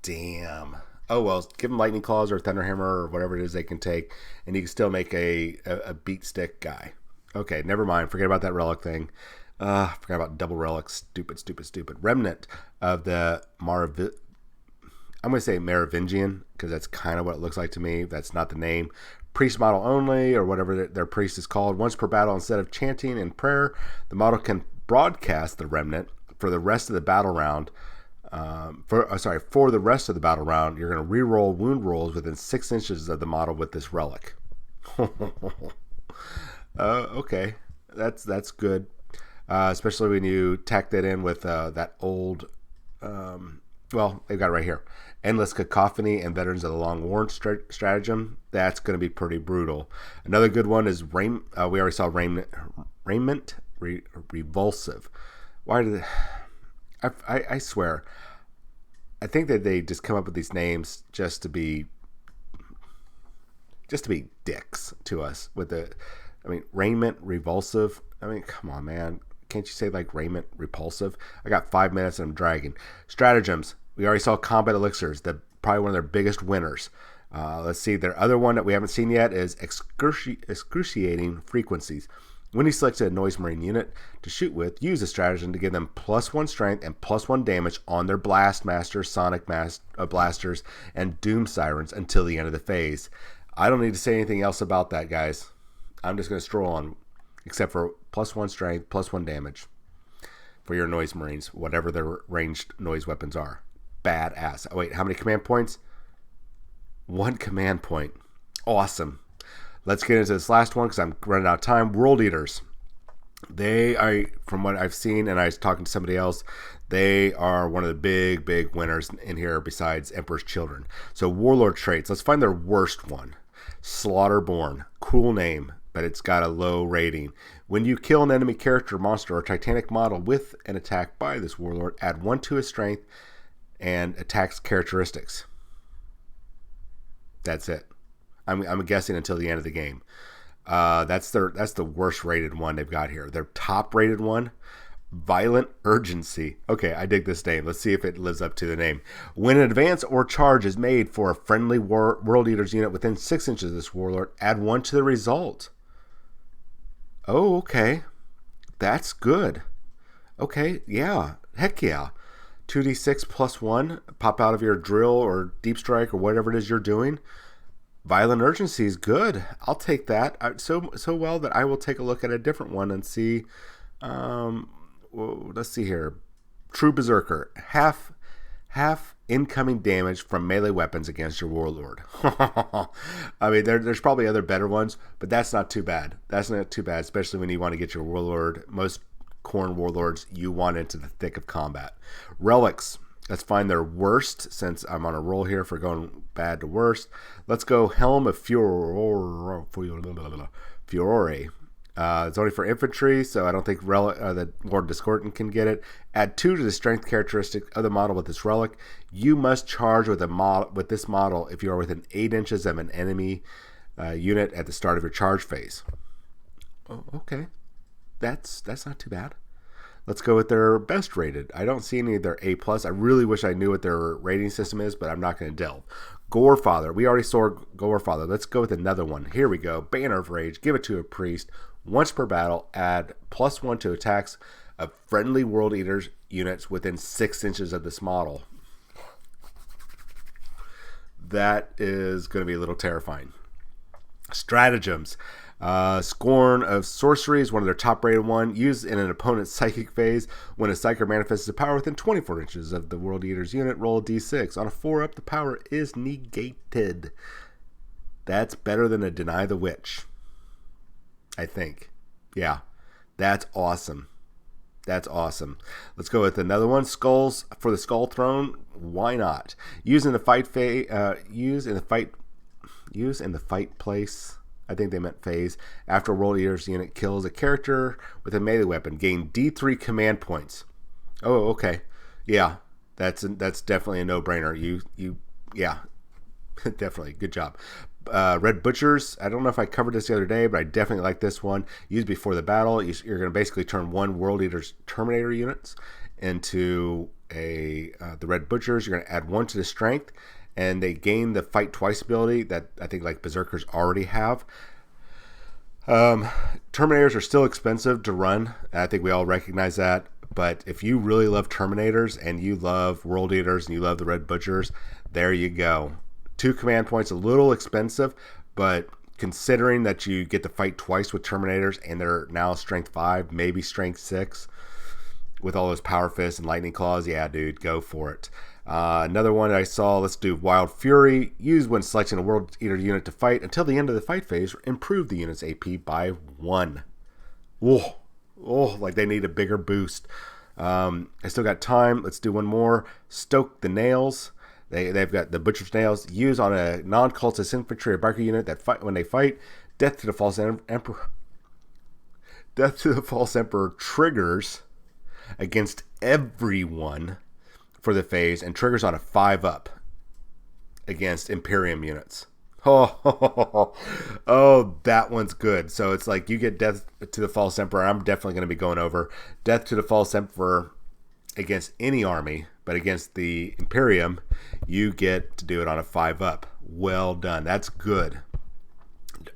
Damn. Oh well, give them lightning claws or thunderhammer or whatever it is they can take, and you can still make a beat stick guy. Okay, never mind. Forget about that relic thing. Forgot about double relics. Stupid. Remnant of the I'm going to say Merovingian, because that's kind of what it looks like to me. That's not the name. Priest model only, or whatever their priest is called. Once per battle, instead of chanting and prayer, the model can broadcast the remnant for the rest of the battle round. For the rest of the battle round, you're going to re-roll wound rolls within 6 inches of the model with this relic. Okay, that's good. Especially when you tack that in with that old Well, they've got it right here. Endless Cacophony and Veterans of the Long War Stratagem. That's going to be pretty brutal. Another good one is we already saw Raiment Revulsive. Why did I swear, I think that they just come up with these names just to be dicks to us with Raiment Revulsive. I mean, come on, man. Can't you say like Raiment Repulsive? I got 5 minutes and I'm dragging. Stratagems. We already saw Combat Elixirs. Probably one of their biggest winners. Let's see. Their other one that we haven't seen yet is Excruciating Frequencies. When you select a Noise Marine unit to shoot with, use a stratagem to give them +1 strength and +1 damage on their Blast Masters, Sonic Blasters, and Doom Sirens until the end of the phase. I don't need to say anything else about that, guys. I'm just going to stroll on, except for +1 strength, +1 damage for your Noise Marines, whatever their ranged noise weapons are. Badass. Oh, wait, how many command points? 1 command point. Awesome. Let's get into this last one because I'm running out of time. World Eaters. They are, from what I've seen, and I was talking to somebody else, they are one of the big winners in here besides Emperor's Children. So Warlord Traits. Let's find their worst one. Slaughterborn. Cool name, but it's got a low rating. When you kill an enemy character, monster, or titanic model with an attack by this warlord, add 1 to his strength and attacks characteristics. That's it. I'm guessing until the end of the game. That's the worst rated one they've got here. Their top rated one, Violent Urgency. Okay, I dig this name. Let's see if it lives up to the name. When an advance or charge is made for a friendly World Eaters unit within 6 inches of this warlord, add 1 to the result. Oh, okay. That's good. Okay, yeah. Heck yeah. 2d6 +1, pop out of your drill or deep strike or whatever it is you're doing. Violent Urgency is good. I'll take that. So well that I will take a look at a different one and see. Let's see here. True Berserker. Half incoming damage from melee weapons against your warlord. I mean, there's probably other better ones, but that's not too bad. That's not too bad, especially when you want to get your warlord. Most Khorne warlords you want into the thick of combat. Relics. Let's find their worst, since I'm on a roll here for going bad to worst. Let's go Helm of Furore. It's only for infantry, so I don't think the Lord Discordant can get it. Add 2 to the strength characteristic of the model with this relic. You must charge with this model if you are within 8 inches of an enemy unit at the start of your charge phase. Oh, okay. That's not too bad. Let's go with their best rated. I don't see any of their A+. I really wish I knew what their rating system is, but I'm not going to delve. Gorefather. We already saw Gorefather. Let's go with another one. Here we go. Banner of Rage. Give it to a priest. Once per battle, add +1 to attacks of friendly World Eaters units within 6 inches of this model. That is going to be a little terrifying. Stratagems. Scorn of Sorcery is one of their top rated one. Used in an opponent's psychic phase. When a psyker manifests a power within 24 inches of the World Eater's unit, roll a d6. On a 4-up, the power is negated. That's better than a Deny the Witch, I think. Yeah, that's awesome. That's awesome. Let's go with another one. Skulls for the Skull Throne. Why not? Use in the fight place. I think they meant phase. After a World Eaters unit kills a character with a melee weapon, gain D3 command points. Oh, okay. Yeah, that's definitely a no-brainer. Yeah, definitely. Good job. Red Butchers. I don't know if I covered this the other day, but I definitely like this one. Used before the battle. You're going to basically turn 1 World Eaters Terminator units into the Red Butchers. You're going to add 1 to the strength, and they gain the fight twice ability that I think like Berserkers already have. Terminators are still expensive to run. I think we all recognize that. But if you really love Terminators and you love World Eaters and you love the Red Butchers, there you go. 2 command points, a little expensive, but considering that you get to fight twice with Terminators and they're now strength 5, maybe strength 6, with all those power fists and lightning claws, yeah, dude, go for it. Another one I saw, let's do Wild Fury. Use when selecting a World Eater unit to fight until the end of the fight phase. Improve the unit's AP by 1. Oh, like they need a bigger boost. I still got time. Let's do one more. Stoke the Nails. They've got the Butcher's Nails used on a non-cultist infantry or biker unit that fight when they fight. Death to the False Emperor. Death to the False Emperor triggers against everyone for the phase and triggers on a 5-up against Imperium units. Oh, that one's good. So it's like you get Death to the False Emperor. I'm definitely going to be going over Death to the False Emperor against any army, but against the Imperium, you get to do it on a 5-up. Well done. That's good.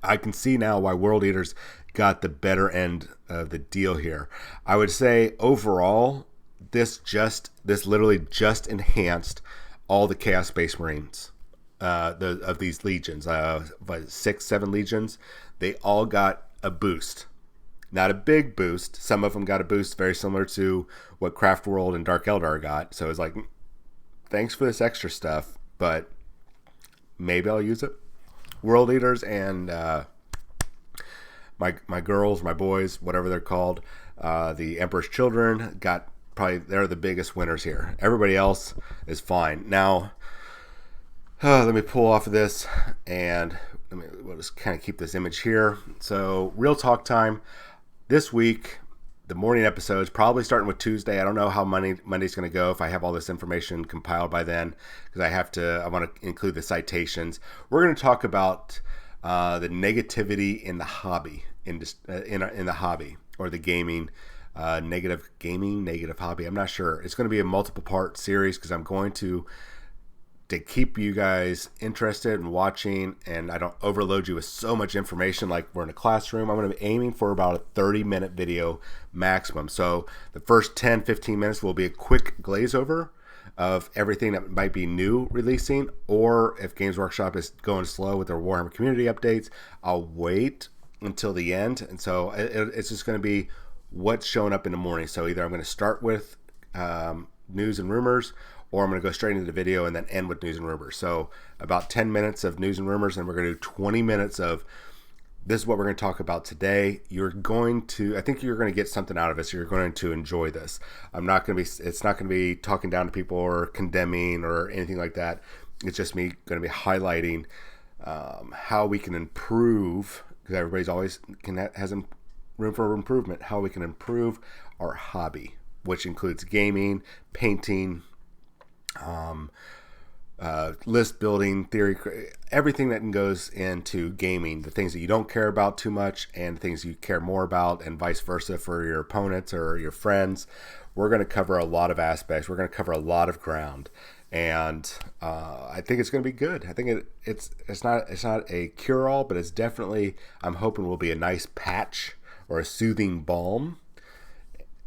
I can see now why World Eaters got the better end of the deal here. I would say overall, this literally just enhanced all the Chaos Space Marines of these legions. 6, 7 legions. They all got a boost. Not a big boost. Some of them got a boost very similar to what Craft World and Dark Eldar got. So it's like, thanks for this extra stuff, but maybe I'll use it. World Eaters and my girls, my boys, whatever they're called, the Emperor's Children they're the biggest winners here. Everybody else is fine. Now, let me pull off of this and we'll just kind of keep this image here. So, real talk time. This week, the morning episodes, probably starting with Tuesday. I don't know how Monday's going to go if I have all this information compiled by then, because I want to include the citations. We're going to talk about the negativity in the hobby, in the hobby, or the gaming, negative hobby. I'm not sure. It's going to be a multiple part series because I'm going to keep you guys interested and watching, and I don't overload you with so much information like we're in a classroom. I'm going to be aiming for about a 30-minute video maximum. So the first 10-15 minutes will be a quick glaze over of everything that might be new releasing, or if Games Workshop is going slow with their Warhammer community updates, I'll wait until the end. And so it's just going to be what's showing up in the morning. So either I'm going to start with news and rumors, or I'm going to go straight into the video and then end with news and rumors. So about 10 minutes of news and rumors, and we're going to do 20 minutes of this is what we're going to talk about today. I think you're going to get something out of it. So you're going to enjoy this. It's not going to be talking down to people or condemning or anything like that. It's just me going to be highlighting how we can improve, because everybody's always has room for improvement, how we can improve our hobby, which includes gaming, painting, list building, theory, everything that goes into gaming, the things that you don't care about too much and things you care more about, and vice versa for your opponents or your friends. We're going to cover a lot of aspects. We're going to cover a lot of ground, and I think it's going to be good. I think it's not a cure-all, but it's definitely, I'm hoping, will be a nice patch or a soothing balm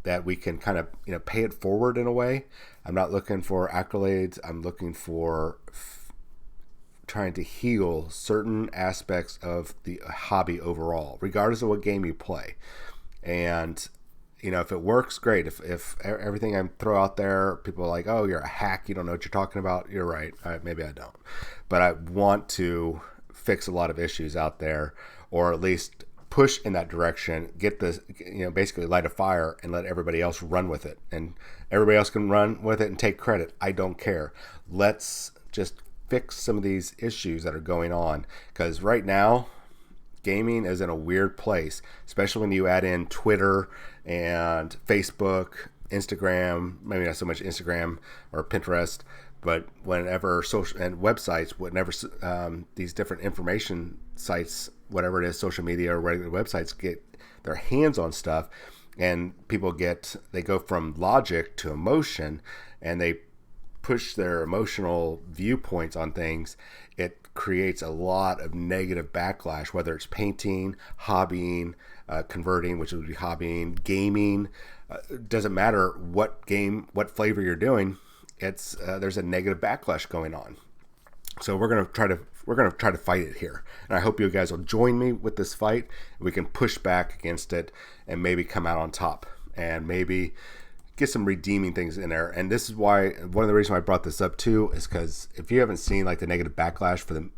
that we can kind of pay it forward in a way. I'm not looking for accolades. I'm looking for trying to heal certain aspects of the hobby overall, regardless of what game you play. And if it works, great. If everything I throw out there, people are like, "Oh, you're a hack. You don't know what you're talking about." You're right. Maybe I don't, but I want to fix a lot of issues out there, or at least push in that direction, get this, basically light a fire and let everybody else run with it. And everybody else can run with it and take credit. I don't care. Let's just fix some of these issues that are going on. Because right now, gaming is in a weird place, especially when you add in Twitter and Facebook, Instagram, maybe not so much Instagram or Pinterest, but whenever social and websites, whenever these different information sites, whatever it is, social media or regular websites, get their hands on stuff, and people they go from logic to emotion, and they push their emotional viewpoints on things. It creates a lot of negative backlash, whether it's painting, hobbying, converting, which would be hobbying, gaming. Doesn't matter what flavor you're doing. There's a negative backlash going on. So we're gonna try to fight it here, and I hope you guys will join me with this fight. We can push back against it and maybe come out on top, and maybe get some redeeming things in there. And this is why, one of the reasons why I brought this up too, is because if you haven't seen like the negative backlash for the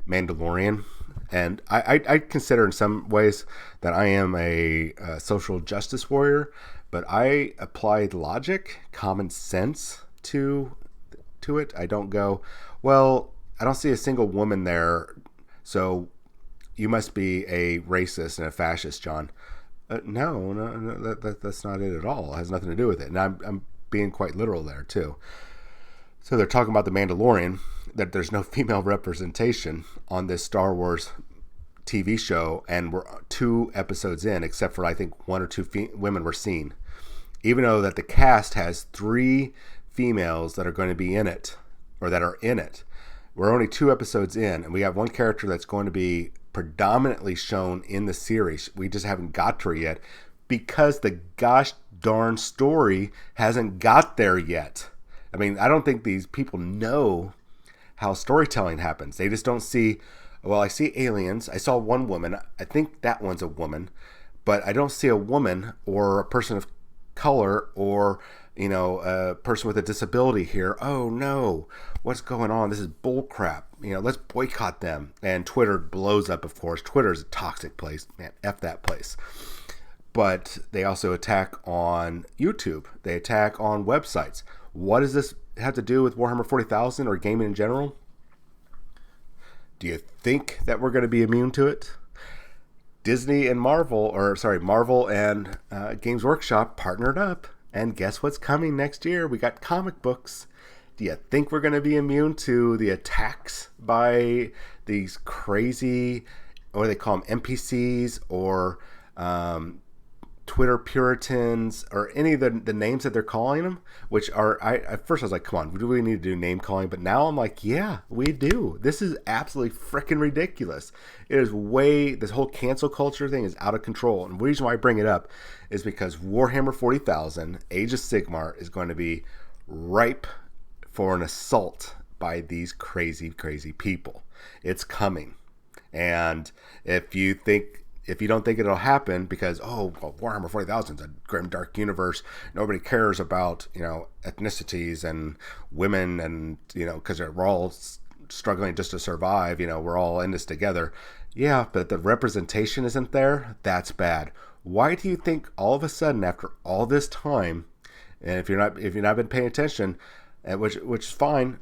Mandalorian, and I consider in some ways that I am a social justice warrior, but I applied logic, common sense to it. I don't go, well, I don't see a single woman there, so you must be a racist and a fascist, John. No, that's not it at all. It has nothing to do with it. And I'm being quite literal there, too. So they're talking about The Mandalorian, that there's no female representation on this Star Wars TV show, and we're 2 episodes in, except for I think 1 or 2 women were seen. Even though that the cast has 3 females that are going to be in it, or that are in it. We're only 2 episodes in, and we have 1 character that's going to be predominantly shown in the series. We just haven't got to her yet because the gosh darn story hasn't got there yet. I mean, I don't think these people know how storytelling happens. They just don't see, well, I see aliens. I saw 1 woman. I think that one's a woman, but I don't see a woman or a person of color or, a person with a disability here. Oh no, what's going on? This is bull crap. Let's boycott them. And Twitter blows up, of course. Twitter's a toxic place. Man, F that place. But they also attack on YouTube. They attack on websites. What does this have to do with Warhammer 40,000 or gaming in general? Do you think that we're going to be immune to it? Marvel and Games Workshop partnered up. And guess what's coming next year? We got comic books. Do you think we're going to be immune to the attacks by these crazy, what do they call them, NPCs or Twitter Puritans or any of the names that they're calling them, which are, at first I was like, come on, do we need to do name calling? But now I'm like, yeah, we do. This is absolutely freaking ridiculous. It is this whole cancel culture thing is out of control. And the reason why I bring it up is because Warhammer 40,000, Age of Sigmar, is going to be ripe for an assault by these crazy, crazy people. It's coming. And if you don't think it'll happen because, Warhammer 40,000 is a grim, dark universe. Nobody cares about, ethnicities and women and, because we're all struggling just to survive. We're all in this together. Yeah, but the representation isn't there. That's bad. Why do you think all of a sudden after all this time, and if you're not been paying attention, which is fine,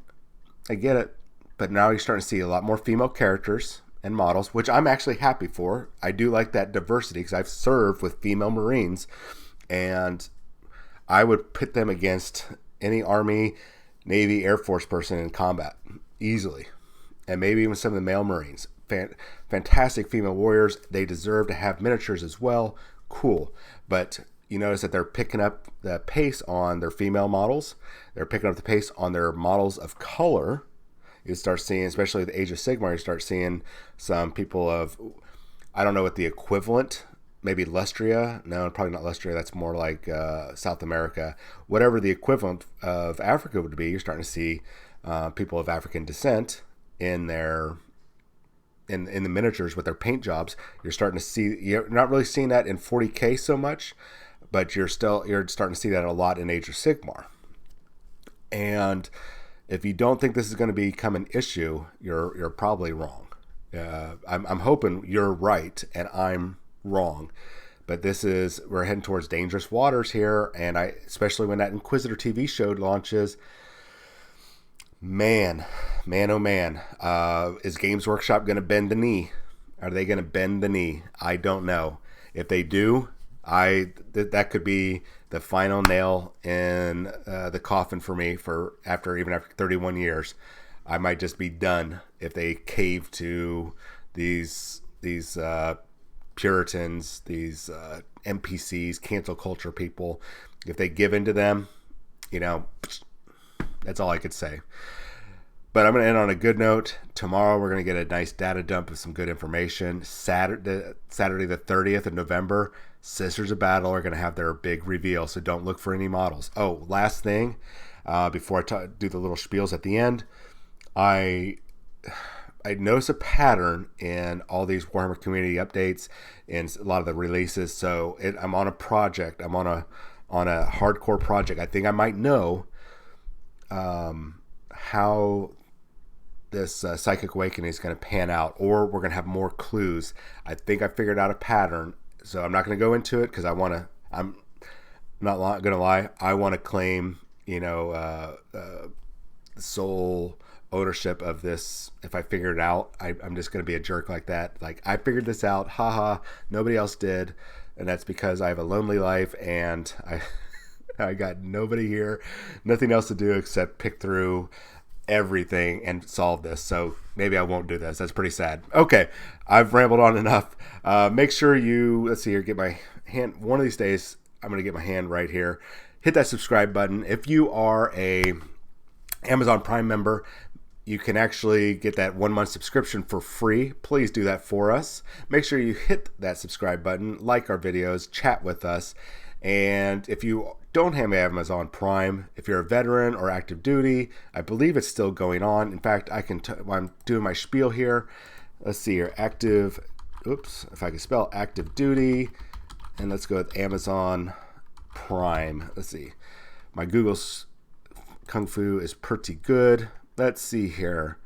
I get it, but now you're starting to see a lot more female characters and models, which I'm actually happy for. I do like that diversity because I've served with female Marines, and I would pit them against any Army, Navy, Air Force person in combat easily, and maybe even some of the male Marines. Fantastic female warriors. They deserve to have miniatures as well. Cool, but you notice that they're picking up the pace on their female models. They're picking up the pace on their models of color. You start seeing, especially the Age of Sigmar, you start seeing some people of, I don't know what the equivalent, maybe Lustria. No, probably not Lustria. That's more like South America. Whatever the equivalent of Africa would be, you're starting to see people of African descent in the miniatures with their paint jobs. You're starting to see, you're not really seeing that in 40K so much, but you're starting to see that a lot in Age of Sigmar. And if you don't think this is going to become an issue, you're probably wrong. I'm hoping you're right and I'm wrong, but we're heading towards dangerous waters here, and especially when that Inquisitor TV show launches. Man, oh man, is Games Workshop going to bend the knee? Are they going to bend the knee? I don't know. If they do, that could be the final nail in the coffin for me even after 31 years. I might just be done if they cave to these Puritans, these NPCs, cancel culture people. If they give in to them, that's all I could say. But I'm going to end on a good note. Tomorrow we're going to get a nice data dump of some good information. Saturday the 30th of November, Sisters of Battle are going to have their big reveal, so don't look for any models. Oh, last thing, before I do the little spiels at the end, I notice a pattern in all these Warhammer community updates and a lot of the releases. So I'm on a project. I'm on a hardcore project. I think I might know how this Psychic Awakening is going to pan out, or we're going to have more clues. I think I figured out a pattern, so I'm not going to go into it because not gonna lie. I want to claim, sole ownership of this. If I figure it out, I'm just gonna be a jerk like that. Like, I figured this out. Haha. Nobody else did, and that's because I have a lonely life and I got nobody here, nothing else to do except pick through everything and solve this. So maybe I won't do this. That's pretty sad. Okay, I've rambled on enough. Make sure you, let's see here, get my hand. One of these days, I'm going to get my hand right here. Hit that subscribe button. If you are a Amazon Prime member, you can actually get that 1 month subscription for free. Please do that for us. Make sure you hit that subscribe button, like our videos, chat with us. And if you don't have Amazon Prime, if you're a veteran or active duty, I believe it's still going on. In fact, while I'm doing my spiel here, let's see here, if I can spell active duty, and let's go with Amazon Prime. Let's see, my Google's Kung Fu is pretty good. Let's see here.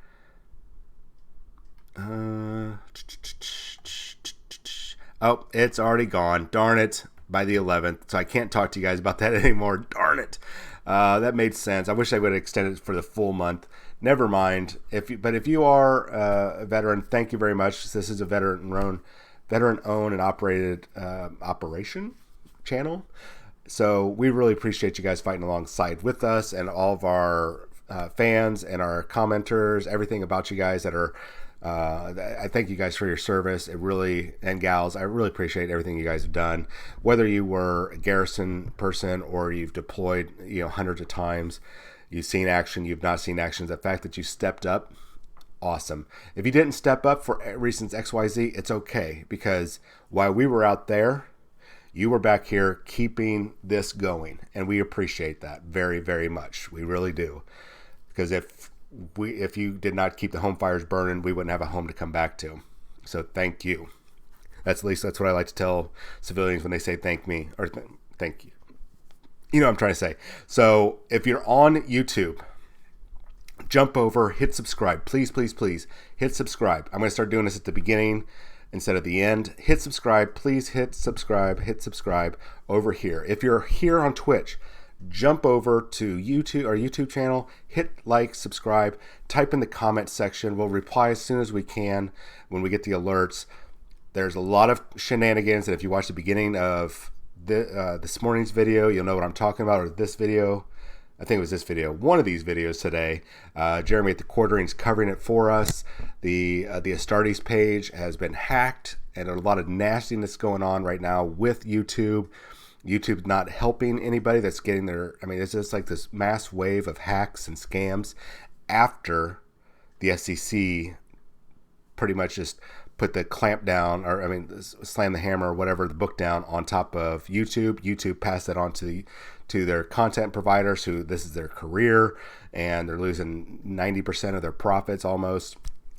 Oh, it's already gone. Darn it. By the 11th, so I can't talk to you guys about that anymore. Darn it. That made sense. I wish I would have extended it for the full month. Never mind. But if you are a veteran, thank you very much. This is a veteran-owned and operated operation channel. So we really appreciate you guys fighting alongside with us, and all of our fans and our commenters, everything about you guys that are. I thank you guys for your service. And gals, I really appreciate everything you guys have done. Whether you were a garrison person or you've deployed, hundreds of times, you've seen action, you've not seen action. The fact that you stepped up, awesome. If you didn't step up for reasons XYZ, it's okay, because while we were out there, you were back here keeping this going, and we appreciate that very, very much. We really do, because if you did not keep the home fires burning, we wouldn't have a home to come back to. So thank you. That's what I like to tell civilians when they say thank me or thank you. You know what I'm trying to say. So if you're on YouTube, jump over, hit subscribe. Please, please, please hit subscribe. I'm going to start doing this at the beginning instead of the end. Hit subscribe. Please hit subscribe over here. If you're here on Twitch, jump over to our YouTube channel, hit like, subscribe, type in the comment section. We'll reply as soon as we can when we get the alerts. There's a lot of shenanigans, and if you watch the beginning of this morning's video, you'll know what I'm talking about, or this video. I think it was this video, one of these videos today. Jeremy at the Quartering's covering it for us. The Astartes page has been hacked, and there's a lot of nastiness going on right now with YouTube. YouTube's not helping anybody that's getting it's just like this mass wave of hacks and scams after the SEC pretty much just put the clamp down, slam the hammer or whatever, the book down on top of YouTube. YouTube passed that on to their content providers, who this is their career, and they're losing 90% of their profits almost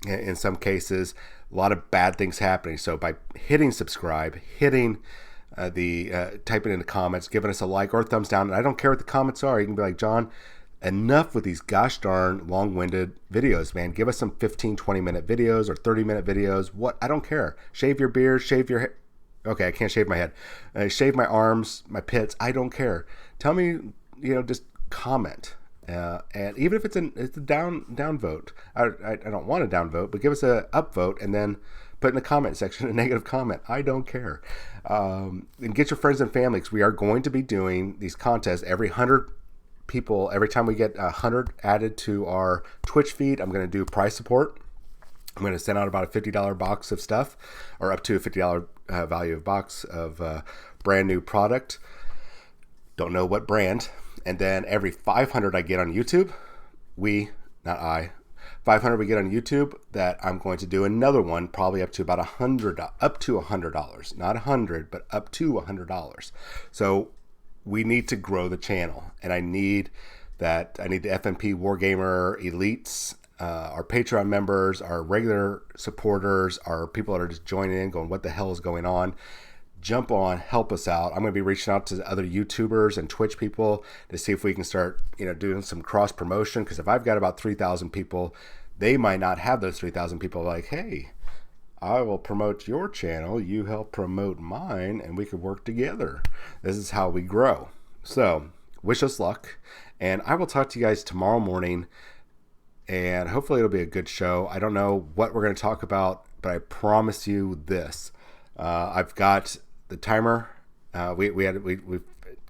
in some cases. A lot of bad things happening. So by hitting subscribe, hitting typing in the comments, giving us a like or a thumbs down, and I don't care what the comments are. You can be like, John, enough with these gosh darn long-winded videos, man. Give us some 15-20 minute videos or 30-minute videos. What? I don't care. Shave your beard, shave your hair. Okay, I can't shave my head. Shave my arms, my pits. I don't care. Tell me, just comment. And even if it's a down vote, I don't want a down vote, but give us a up vote, and then put in the comment section a negative comment. I don't care. And get your friends and family, because we are going to be doing these contests every 100 people. Every time we get 100 added to our Twitch feed, I'm going to do prize support. I'm going to send out about a $50 box of stuff, or up to a $50 value of box of brand new product. Don't know what brand. And then every 500 I get on YouTube, 500 we get on YouTube, that I'm going to do another one, probably up to about $100, not 100, but up to $100. So we need to grow the channel, and I need the FNP Wargamer elites, our Patreon members, our regular supporters, our people that are just joining in, going, what the hell is going on? Jump on, help us out. I'm going to be reaching out to other YouTubers and Twitch people to see if we can start, doing some cross promotion. Because if I've got about 3,000 people, they might not have those 3,000 people. Like, hey, I will promote your channel, you help promote mine, and we could work together. This is how we grow. So, wish us luck, and I will talk to you guys tomorrow morning, and hopefully it'll be a good show. I don't know what we're going to talk about, but I promise you this. I've got the timer. We've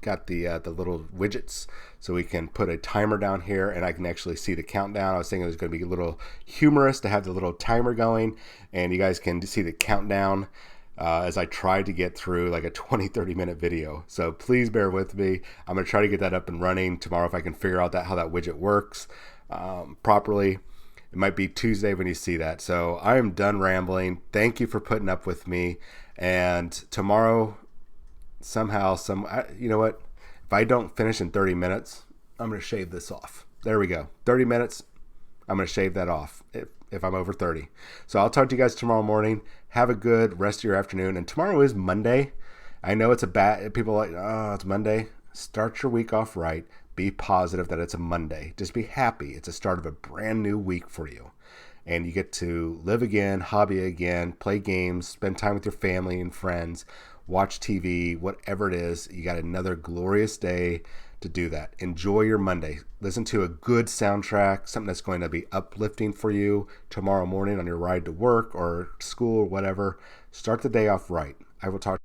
got the little widgets, so we can put a timer down here, and I can actually see the countdown. I was thinking it was going to be a little humorous to have the little timer going, and you guys can see the countdown as I tried to get through like a 20-30 minute video. So please bear with me. I'm going to try to get that up and running tomorrow if I can figure out how that widget works properly. It might be Tuesday when you see that. So I am done rambling. Thank you for putting up with me. And tomorrow, you know what? If I don't finish in 30 minutes, I'm going to shave this off. There we go. 30 minutes. I'm going to shave that off if I'm over 30. So I'll talk to you guys tomorrow morning. Have a good rest of your afternoon. And tomorrow is Monday. I know it's people are like, oh, it's Monday. Start your week off right. Be positive that it's a Monday. Just be happy. It's the start of a brand new week for you. And you get to live again, hobby again, play games, spend time with your family and friends, watch TV, whatever it is. You got another glorious day to do that. Enjoy your Monday. Listen to a good soundtrack, something that's going to be uplifting for you tomorrow morning on your ride to work or school or whatever. Start the day off right. I will talk